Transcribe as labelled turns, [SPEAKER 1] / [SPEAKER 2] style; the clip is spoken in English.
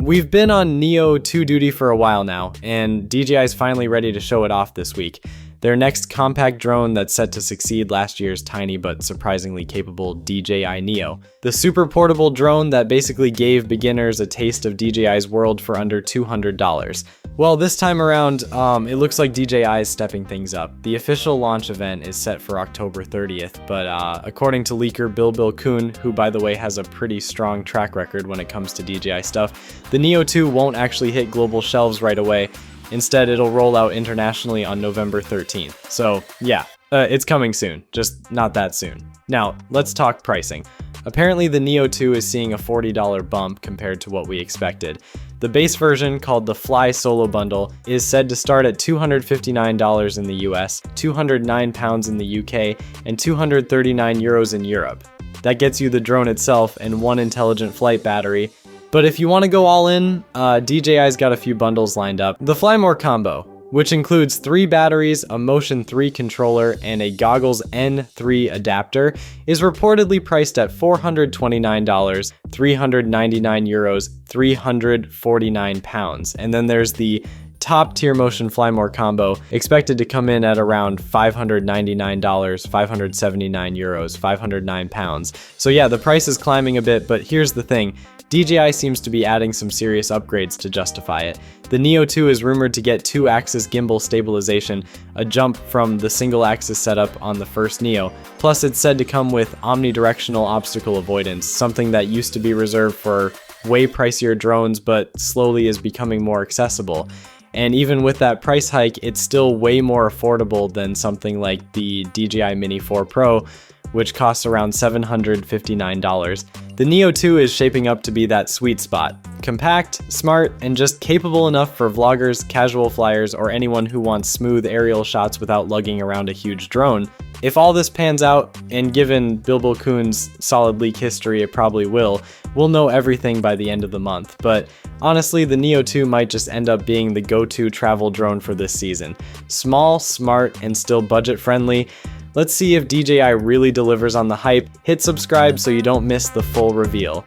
[SPEAKER 1] We've been on Neo 2 duty for a while now, and DJI is finally ready to show it off this week. Their next compact drone that's set to succeed last year's tiny but surprisingly capable DJI Neo. The super portable drone that basically gave beginners a taste of DJI's world for under $200. Well, this time around, it looks like DJI is stepping things up. The official launch event is set for October 30th, but according to leaker Bill Kuhn, who by the way has a pretty strong track record when it comes to DJI stuff, the Neo 2 won't actually hit global shelves right away. Instead, it'll roll out internationally on November 13th. So yeah, it's coming soon, just not that soon. Now, let's talk pricing. Apparently the Neo 2 is seeing a $40 bump compared to what we expected. The base version, called the Fly Solo Bundle, is said to start at $259 in the US, £209 in the UK, and €239 in Europe. That gets you the drone itself and one intelligent flight battery. But if you want to go all in, DJI's got a few bundles lined up. The Fly More combo, which includes 3 batteries, a Motion 3 controller, and a Goggles N3 adapter, is reportedly priced at $429, €399, £349. And then there's the top tier Motion Fly More combo, expected to come in at around $599, €579, £509. So yeah, the price is climbing a bit, but here's the thing. DJI seems to be adding some serious upgrades to justify it. The Neo 2 is rumored to get 2-axis gimbal stabilization, a jump from the single-axis setup on the first Neo. Plus, it's said to come with omnidirectional obstacle avoidance, something that used to be reserved for way pricier drones but slowly is becoming more accessible. And even with that price hike, it's still way more affordable than something like the DJI Mini 4 Pro, which costs around $759. The Neo 2 is shaping up to be that sweet spot. Compact, smart, and just capable enough for vloggers, casual flyers, or anyone who wants smooth aerial shots without lugging around a huge drone. If all this pans out, and given Bill Kuhn's solid leak history it probably will, we'll know everything by the end of the month. But honestly, the Neo 2 might just end up being the go-to travel drone for this season. Small, smart, and still budget-friendly. Let's see if DJI really delivers on the hype. Hit subscribe so you don't miss the full reveal.